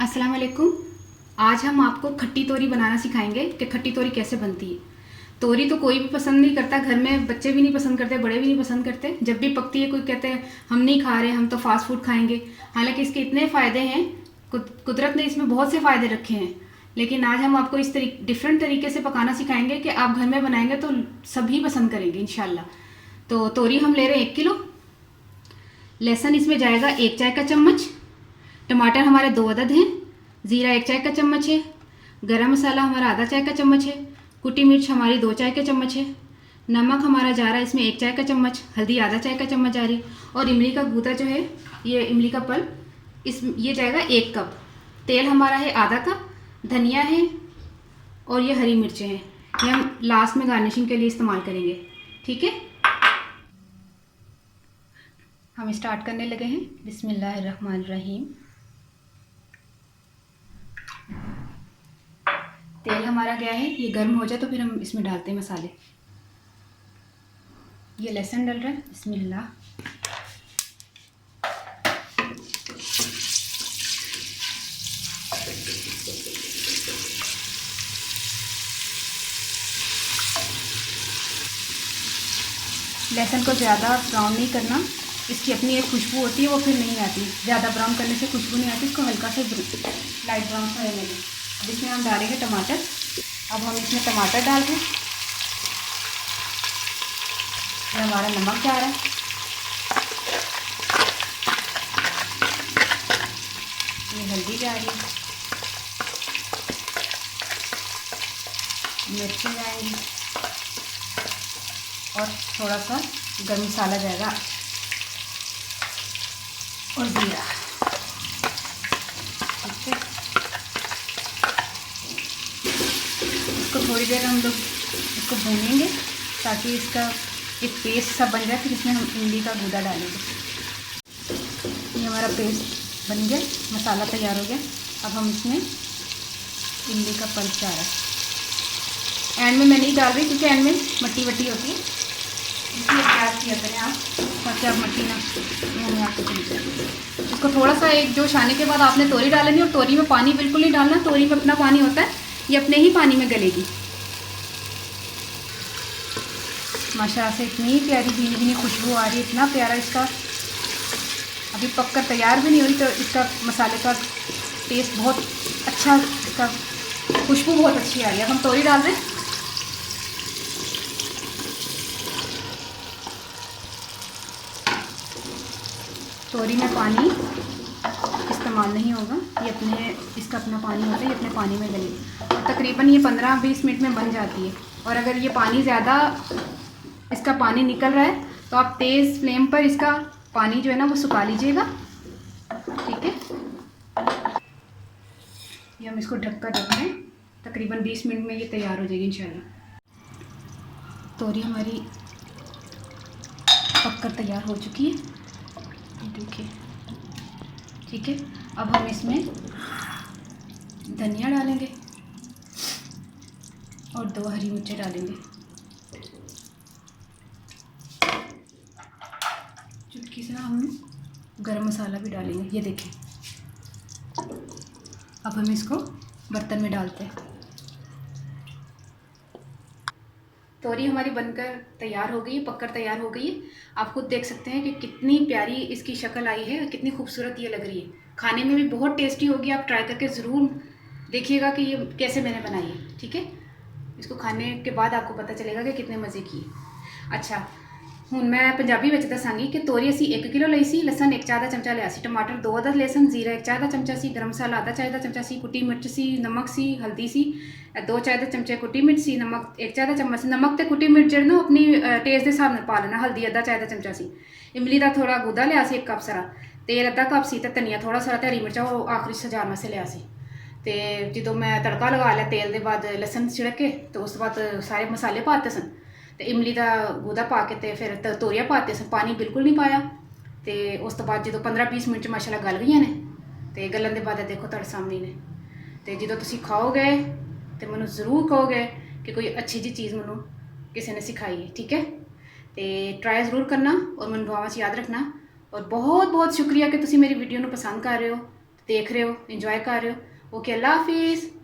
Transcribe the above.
अस्सलाम वालेकुम। आज हम आपको खट्टी तोरी बनाना सिखाएंगे कि खट्टी तोरी कैसे बनती है। तोरी तो कोई भी पसंद नहीं करता, घर में बच्चे भी नहीं पसंद करते, बड़े भी नहीं पसंद करते। जब भी पकती है कोई कहते हैं हम नहीं खा रहे, हम तो फास्ट फूड खाएंगे। हालांकि इसके इतने फ़ायदे हैं, कुदरत ने इसमें बहुत से फ़ायदे रखे हैं। लेकिन आज हम आपको इस डिफरेंट तरीके से पकाना सिखाएंगे कि आप घर में बनाएंगे तो सभी पसंद करेंगे इंशाल्लाह। तो तोरी हम ले रहे हैं 1 किलो। लहसुन इसमें जाएगा 1 चाय का चम्मच। टमाटर हमारे 2 अदद हैं। ज़ीरा 1 चाय का चम्मच है। गरम मसाला हमारा आधा चाय का चम्मच है। कुटी मिर्च हमारी 2 चाय के चम्मच है। नमक हमारा जा रहा है इसमें 1 चाय का चम्मच। हल्दी आधा चाय का चम्मच जा रही है। और इमली का गूदा जो है, ये इमली का पल्प, ये जाएगा 1 कप। तेल हमारा है आधा कप। धनिया है और ये हरी मिर्चें हैं, ये हम लास्ट में गार्निशिंग के लिए इस्तेमाल करेंगे। ठीक है, हम स्टार्ट करने लगे हैं। बिस्मिल्लाहिर्रहमानिर्रहीम। तेल हमारा गया है, ये गर्म हो जाए तो फिर हम इसमें डालते हैं मसाले। ये लहसुन डल रहा है, बिस्मिल्लाह। लहसुन को ज़्यादा ब्राउन नहीं करना, इसकी अपनी एक खुशबू होती है, वो फिर नहीं आती। ज़्यादा ब्राउन करने से खुशबू नहीं आती, इसको हल्का सा लाइट ब्राउन सा रहने दें। अब इसमें हम डालेंगे टमाटर। अब हम इसमें टमाटर डाल दें। ये हमारा नमक जा रहा है। ये हल्दी जा रही है। मिर्चें जाएंगी और थोड़ा सा गरम मसाला जाएगा और ज़ीरा। ठीक है, इसको थोड़ी देर हम लोग इसको भूनेंगे ताकि इसका एक पेस्ट सा बन जाए। फिर इसमें हम इमली का गूदा डालेंगे। ये हमारा पेस्ट बन गया, मसाला तैयार हो गया। अब हम इसमें इमली का पल्प जा रहा है। एंड में मैं नहीं डाल रही क्योंकि एंड में मट्टी वट्टी होती है, इसलिए प्याज किया करें आप, ताकि आप मट्टी ना मुँह में आपको चली जाए। इसको थोड़ा सा एक जोश आने के बाद आपने तोरी डालनी, और तोरी में पानी बिल्कुल नहीं डालना। तोरी में अपना पानी होता है, ये अपने ही पानी में गलेगी। माशाल्लाह से इतनी प्यारी भीनी भीनी खुशबू आ रही है, इतना प्यारा इसका। अभी पककर तैयार भी नहीं हुई तो इसका मसाले का टेस्ट बहुत अच्छा, इसका खुशबू बहुत अच्छी आ रही है। अब हम तोरी डाल दें। तोरी में पानी इस्तेमाल नहीं होगा, ये अपने, इसका अपना पानी होता है, ये अपने पानी में गलेगी। और तकरीबन ये 15-20 मिनट में बन जाती है। और अगर ये पानी ज़्यादा, इसका पानी निकल रहा है तो आप तेज़ फ्लेम पर इसका पानी जो है ना वो सुखा लीजिएगा। ठीक है, ये हम इसको ढककर रख दें। तकरीबन 20 मिनट में ये तैयार हो जाएगी इंशाल्लाह। तोरी हमारी पककर तैयार हो चुकी है, देखिए। ठीक है, अब हम इसमें धनिया डालेंगे और 2 हरी मिर्चें डालेंगे। चुटकी से हम गरम मसाला भी डालेंगे, ये देखें। अब हम इसको बर्तन में डालते हैं। तोरी हमारी बनकर तैयार हो गई है, पककर तैयार हो गई है। आप खुद देख सकते हैं कि कितनी प्यारी इसकी शक्ल आई है, कितनी खूबसूरत ये लग रही है। खाने में भी बहुत टेस्टी होगी, आप ट्राई करके ज़रूर देखिएगा कि ये कैसे मैंने बनाई है। ठीक है, इसको खाने के बाद आपको पता चलेगा कि कितने मज़े की है। अच्छा, हूँ मैं पंजाबी में दसांगी कि तोरी असी 1 किलो लई सी। लसन 1 चाय का चमचा लिया सी। टमाटर 2 अदद लहसुन। जीरा 1 चाय का चमचा सी। गरम मसाला आधा चाय का चमचा सी। कुटी मिर्च सी। नमक सी। हल्दी सी। 2 चाय के चमचे कुटी मिर्च सी। नमक 1 चाय का चम्मच सी। नमक तो कुटी मिर्च जो अपनी टेस्ट के हिसाब से पा लेना। हल्दी आधा चाय का चमचा सी। इमली का थोड़ा गूदा लिया सी 1 कप सारा। तेल आधा कप सी। तो धनिया थोड़ा सारा, हरी मिर्चा वो आखिरी सजाने वास्ते लिया सी। तो जो मैं तड़का लगा लिया तेल के बाद लसन छिड़क के, तो उस बाद सारे मसाले पाते सन। तो इमली का गूदा पा के तो फिर तोरियां पाते सन, पानी बिल्कुल नहीं पाया। तो उस तो बाद जो 15-20 मिनट माशाल्लाह गल गई ने। तो गलन के बाद देखो तुहाडे सामने ने। तो जो तुसीं खाओगे तो मैनूं जरूर कहोगे कि कोई अच्छी जी चीज़ मैनूं किसी ने सिखाई है। ठीक है, तो ट्राई ज़रूर करना और मैनूं दुआवां च याद रखना। और बहुत बहुत शुक्रिया कि तुसीं मेरी वीडियो नूं पसंद कर रहे हो। देख रहे हो, एंजॉय कर रहे हो। ओके, अल्लाह हाफिज़।